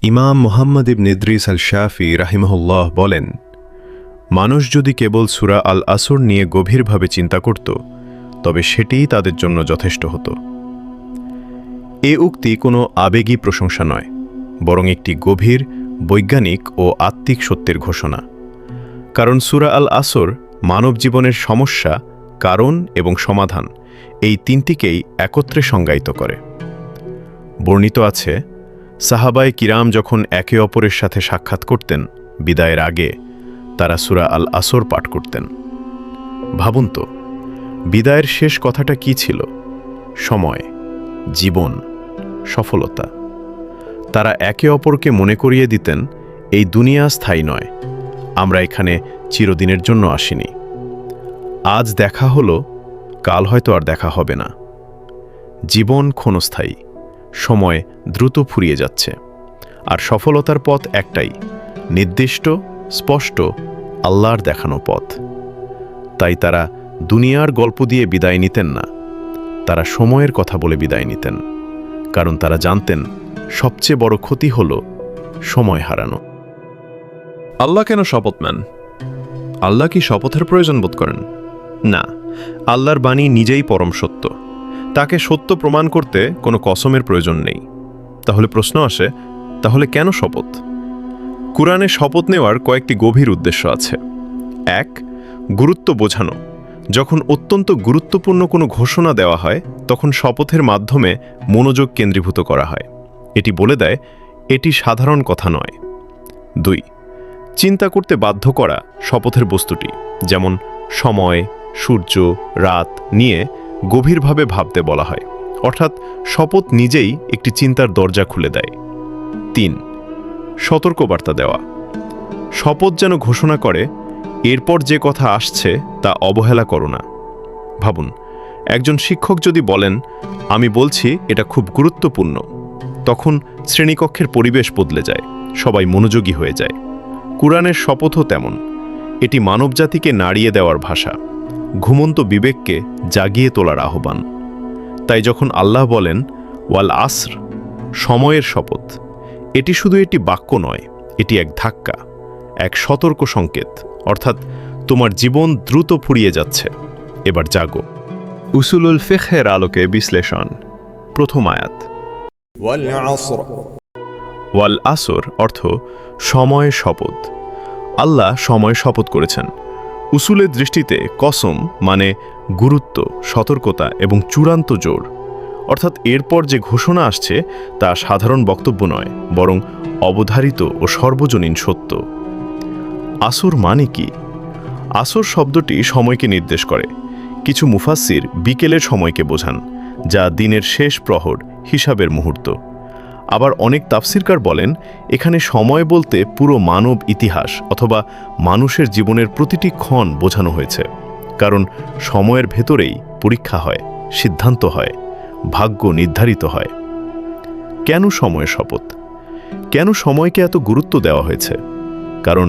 ইমাম মুহাম্মদ ইবনে ইদ্রিস আল শাফি রাহিমাহুল্লাহ বলেন, মানুষ যদি কেবল সূরা আল আসর নিয়ে গভীরভাবে চিন্তা করত তবে সেটিই তাদের জন্য যথেষ্ট হতো। এ উক্তি কোনো আবেগী প্রশংসা নয়, বরং একটি গভীর বৈজ্ঞানিক ও আত্মিক সত্যের ঘোষণা। কারণ সূরা আল আসর মানব জীবনের সমস্যা, কারণ এবং সমাধান এই তিনটিকেই একত্রে সংজ্ঞায়িত করে। বর্ণিত আছে, সাহাবায়ে কিরাম যখন একে অপরের সাথে সাক্ষাৎ করতেন বিদায়ের আগে তারা সূরা আল আসর পাঠ করতেন। ভাবুন তো, বিদায়ের শেষ কথাটা কি ছিল? সময়, জীবন, সফলতা। তারা একে অপরকে মনে করিয়ে দিতেন, এই দুনিয়া স্থায়ী নয়, আমরা এখানে চিরদিনের জন্য আসিনি। আজ দেখা হলো, কাল হয়তো আর দেখা হবে না। জীবন ক্ষণস্থায়ী, সময় দ্রুত ফুরিয়ে যাচ্ছে, আর সফলতার পথ একটাই, নির্দিষ্ট, স্পষ্ট, আল্লাহর দেখানো পথ। তাই তারা দুনিয়ার গল্প দিয়ে বিদায় নিতেন না, তারা সময়ের কথা বলে বিদায় নিতেন, কারণ তারা জানতেন সবচেয়ে বড় ক্ষতি হল সময় হারানো। আল্লাহ কেন শপথ নেন? আল্লাহ কি শপথের প্রয়োজন বোধ করেন? না, আল্লাহর বাণী নিজেই পরম সত্য, তাকে সত্য প্রমাণ করতে কোনো কসমের প্রয়োজন নেই। তাহলে প্রশ্ন আসে, তাহলে কেন শপথ? কুরআনে শপথ নেওয়ার কয়েকটি গভীর উদ্দেশ্য আছে। ১. গুরুত্ব বোঝানো। যখন অত্যন্ত গুরুত্বপূর্ণ কোনো ঘোষণা দেওয়া হয় তখন শপথের মাধ্যমে মনোযোগ কেন্দ্রীভূত করা হয়। এটি বলে দেয় এটি সাধারণ কথা নয়। ২. চিন্তা করতে বাধ্য করা শপথের বস্তুটি, যেমন সময়, সূর্য, রাত নিয়ে গভীরভাবে ভাবতে বলা হয়, অর্থাৎ শপথ নিজেই একটি চিন্তার দরজা খুলে দেয়। ৩. সতর্কবার্তা দেওয়া। শপথ যেন ঘোষণা করে, এরপর যে কথা আসছে তা অবহেলা করো না। ভাবুন, একজন শিক্ষক যদি বলেন, আমি বলছি এটা খুব গুরুত্বপূর্ণ, তখন শ্রেণীকক্ষের পরিবেশ বদলে যায়, সবাই মনোযোগী হয়ে যায়। কুরআনের শপথও তেমন, এটি মানবজাতিকে নাড়িয়ে দেওয়ার ভাষা, ঘুমন্ত বিবেককে জাগিয়ে তোলার আহ্বান। তাই যখন আল্লাহ বলেন ওয়াল আসর, সময়ের শপথ, এটি শুধু একটি বাক্য নয়, এটি এক ধাক্কা, এক সতর্ক সংকেত, অর্থাৎ তোমার জীবন দ্রুত ফুরিয়ে যাচ্ছে, এবার জাগো। উসুলুল ফিকহের আলোকে বিশ্লেষণ। প্রথম আয়াত, ওয়াল আসর অর্থ সময়ের শপথ। আল্লাহ সময় শপথ করেছেন। উসুলের দৃষ্টিতে কসম মানে গুরুত্ব, সতর্কতা এবং চূড়ান্ত জোর, অর্থাৎ এরপর যে ঘোষণা আসছে তা সাধারণ বক্তব্য নয়, বরং অবধারিত ও সর্বজনীন সত্য। আসর মানে কি? আসর শব্দটি সময়কে নির্দেশ করে। কিছু মুফাসসির বিকেলের সময়কে বোঝান, যা দিনের শেষ প্রহর, হিসাবের মুহূর্ত। আবার অনেক তাফসিরকার বলেন এখানে সময় বলতে পুরো মানব ইতিহাস অথবা মানুষের জীবনের প্রতিটি ক্ষণ বোঝানো হয়েছে, কারণ সময়ের ভেতরেই পরীক্ষা হয়, সিদ্ধান্ত হয়, ভাগ্য নির্ধারিত হয়। কেন সময়ের শপথ? কেন সময়কে এত গুরুত্ব দেওয়া হয়েছে? কারণ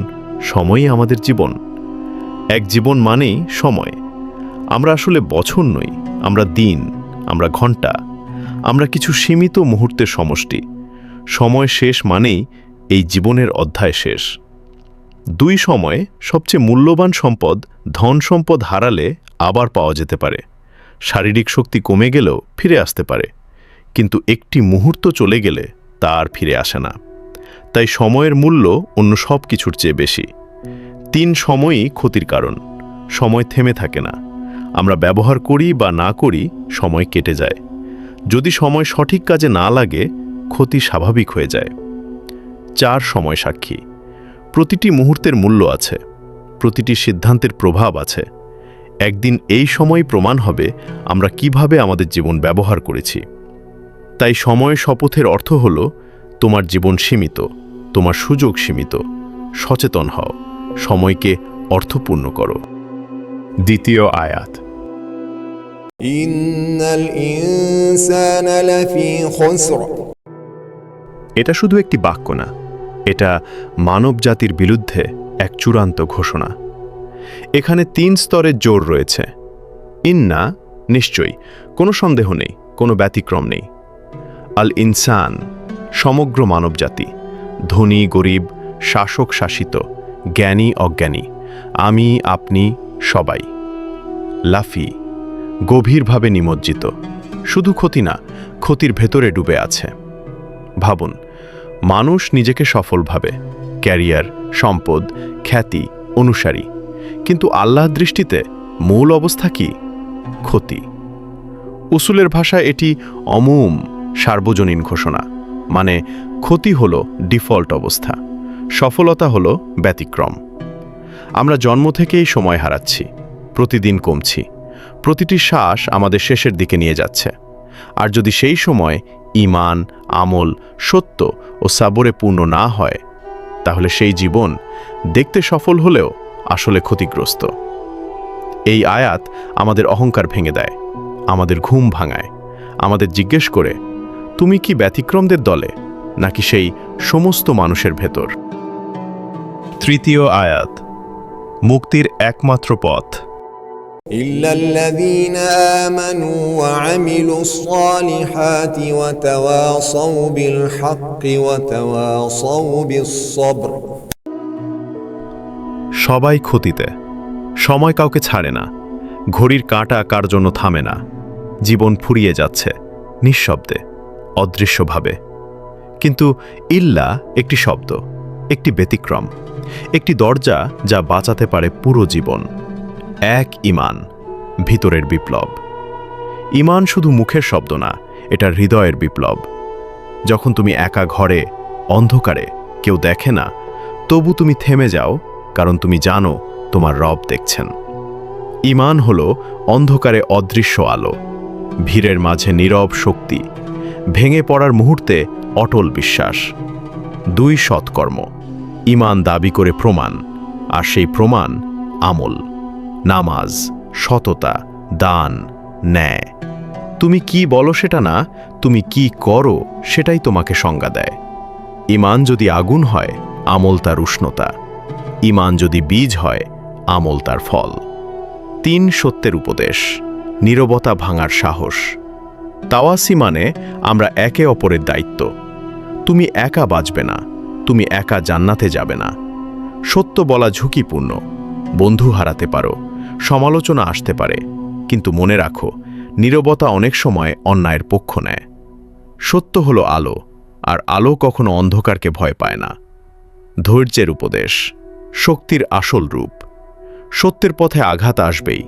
সময়ই আমাদের জীবন। এক জীবন মানেই সময়। আমরা আসলে বছর নই, আমরা দিন, আমরা ঘন্টা, আমরা কিছু সীমিত মুহূর্তের সমষ্টি। সময় শেষ মানেই এই জীবনের অধ্যায় শেষ। ২. সময় সবচেয়ে মূল্যবান সম্পদ। ধন সম্পদ হারালে আবার পাওয়া যেতে পারে, শারীরিক শক্তি কমে গেলেও ফিরে আসতে পারে, কিন্তু একটি মুহূর্ত চলে গেলে তা আর ফিরে আসে না। তাই সময়ের মূল্য অন্য সব কিছুর চেয়ে বেশি। ৩. সময়ই ক্ষতির কারণ। সময় থেমে থাকে না, আমরা ব্যবহার করি বা না করি, সময় কেটে যায়। যদি সময় সঠিক কাজে না লাগে, ক্ষতি স্বাভাবিক হয়ে যায়। ৪. সময় সাক্ষী। প্রতিটি মুহূর্তের মূল্য আছে, প্রতিটি সিদ্ধান্তের প্রভাব আছে। একদিন এই সময় প্রমাণ হবে আমরা কিভাবে আমাদের জীবন ব্যবহার করেছি। তাই সময় শপথের অর্থ হল, তোমার জীবন সীমিত, তোমার সুযোগ সীমিত, সচেতন হও, সময়কে অর্থপূর্ণ করো। দ্বিতীয় আয়াত, ইন্নাল ইনসানা লাফি খুসর। এটা শুধু একটি বাক্য না, এটা মানব জাতির বিরুদ্ধে এক চূড়ান্ত ঘোষণা। এখানে ৩ স্তরের জোর রয়েছে। ইন্না, নিশ্চয়ই, কোনো সন্দেহ নেই, কোনো ব্যতিক্রম নেই। আল ইনসান, সমগ্র মানব জাতি, ধনী গরিব, শাসক শাসিত, জ্ঞানী অজ্ঞানী, আমি আপনি সবাই। লাফি, গভীরভাবে নিমজ্জিত, শুধু ক্ষতি না, ক্ষতির ভেতরে ডুবে আছে। ভাবুন, মানুষ নিজেকে সফল ভাবে, ক্যারিয়ার, সম্পদ, খ্যাতি, অনুসারী, কিন্তু আল্লাহর দৃষ্টিতে মূল অবস্থা কি? ক্ষতি। উসুলের ভাষায় এটি অমুম সার্বজনীন ঘোষণা, মানে ক্ষতি হলো ডিফল্ট অবস্থা, সফলতা হলো ব্যতিক্রম। আমরা জন্ম থেকেই সময় হারাচ্ছি, প্রতিদিন কমছি, প্রতিটি শ্বাস আমাদের শেষের দিকে নিয়ে যাচ্ছে। আর যদি সেই সময় ঈমান, আমল, সত্য ও সাবরে পূর্ণ না হয়, তাহলে সেই জীবন দেখতে সফল হলেও আসলে ক্ষতিগ্রস্ত। এই আয়াত আমাদের অহংকার ভেঙে দেয়, আমাদের ঘুম ভাঙায়, আমাদের জিজ্ঞেস করে, তুমি কি ব্যতিক্রমদের দলে নাকি সেই সমস্ত মানুষের ভেতর? তৃতীয় আয়াত, মুক্তির একমাত্র পথ। إلا الذين آمنوا وعملوا الصالحات وتواصوا بالحق وتواصوا بالصبر। সবাই ক্ষতিতে, সময় কাউকে ছাড়ে না, ঘড়ির কাঁটা কার জন্য থামে না, জীবন ফুরিয়ে যাচ্ছে নিঃশব্দে, অদৃশ্যভাবে। কিন্তু ইল্লা একটি শব্দ, একটি ব্যতিক্রম, একটি দরজা যা বাঁচাতে পারে পুরো জীবন। এক ঈমান, ভিতরের বিপ্লব। ঈমান শুধু মুখের শব্দ না, এটা হৃদয়ের বিপ্লব। যখন তুমি একা ঘরে, অন্ধকারে, কেউ দেখে না, তবু তুমি থেমে যাও, কারণ তুমি জানো তোমার রব দেখছেন। ঈমান হলো অন্ধকারে অদৃশ্য আলো, ভিড়ের মাঝে নীরব শক্তি, ভেঙে পড়ার মুহূর্তে অটল বিশ্বাস। দুই সৎকর্ম, ঈমান দাবি করে প্রমাণ, আর সেই প্রমাণ আমল, নামাজ, সততা, দান, ন্যায়। তুমি কি বলো সেটা না, তুমি কি করো সেটাই তোমাকে সংজ্ঞা দেয়। ঈমান যদি আগুন হয়, আমল তার উষ্ণতা। ঈমান যদি বীজ হয়, আমল তার ফল। তিন সত্যের উপদেশ, নীরবতা ভাঙার সাহস। তাওয়াসি মানে আমরা একে অপরের দায়িত্ব। তুমি একা বাঁচবে না, তুমি একা জান্নাতে যাবে না। সত্য বলা ঝুঁকিপূর্ণ, বন্ধু হারাতে পারো, সমালোচনা আসতে পারে, কিন্তু মনে রাখো, নীরবতা অনেক সময় অন্যায়ের পক্ষ নেয়। সত্য হলো আলো, আর আলো কখনো অন্ধকারকে ভয় পায় না। ধৈর্যের উপদেশ, শক্তির আসল রূপ। সত্যের পথে আঘাত আসবেই,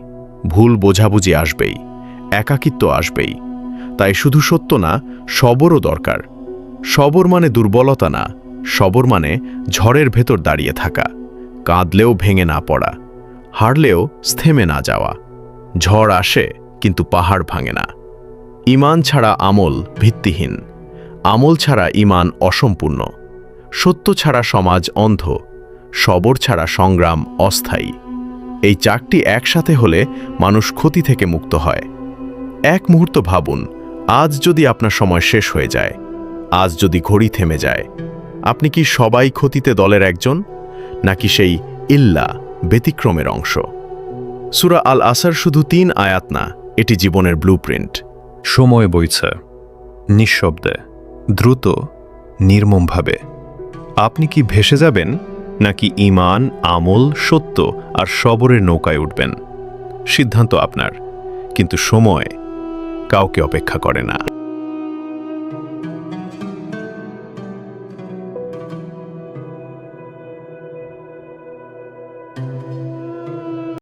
ভুল বোঝাবুঝি আসবেই, একাকিত্ব আসবেই। তাই শুধু সত্য না, সবরও দরকার। সবর মানে দুর্বলতা না, সবর মানে ঝড়ের ভেতর দাঁড়িয়ে থাকা, কাঁদলেও ভেঙে না পড়া, হারলেও থেমে না যাওয়া। ঝড় আসে কিন্তু পাহাড় ভাঙে না। ঈমান ছাড়া আমল ভিত্তিহীন, আমল ছাড়া ঈমান অসম্পূর্ণ, সত্য ছাড়া সমাজ অন্ধ, সবর ছাড়া সংগ্রাম অস্থায়ী। এই চারটি একসাথে হলে মানুষ ক্ষতি থেকে মুক্ত হয়। এক মুহূর্ত ভাবুন, আজ যদি আপনার সময় শেষ হয়ে যায়, আজ যদি ঘড়ি থেমে যায়, আপনি কি সবাই ক্ষতিতে দলের একজন, নাকি সেই ইল্লা ব্যতিক্রমের অংশ? সূরা আল আসর শুধু ৩ আয়াত না, এটি জীবনের ব্লুপ্রিন্ট। সময় বইছে, নিঃশব্দে, দ্রুত, নির্মমভাবে। আপনি কি ভেসে যাবেন, নাকি ঈমান, আমল, সত্য আর সবরের নৌকায় উঠবেন? সিদ্ধান্ত আপনার, কিন্তু সময় কাউকে অপেক্ষা করে না।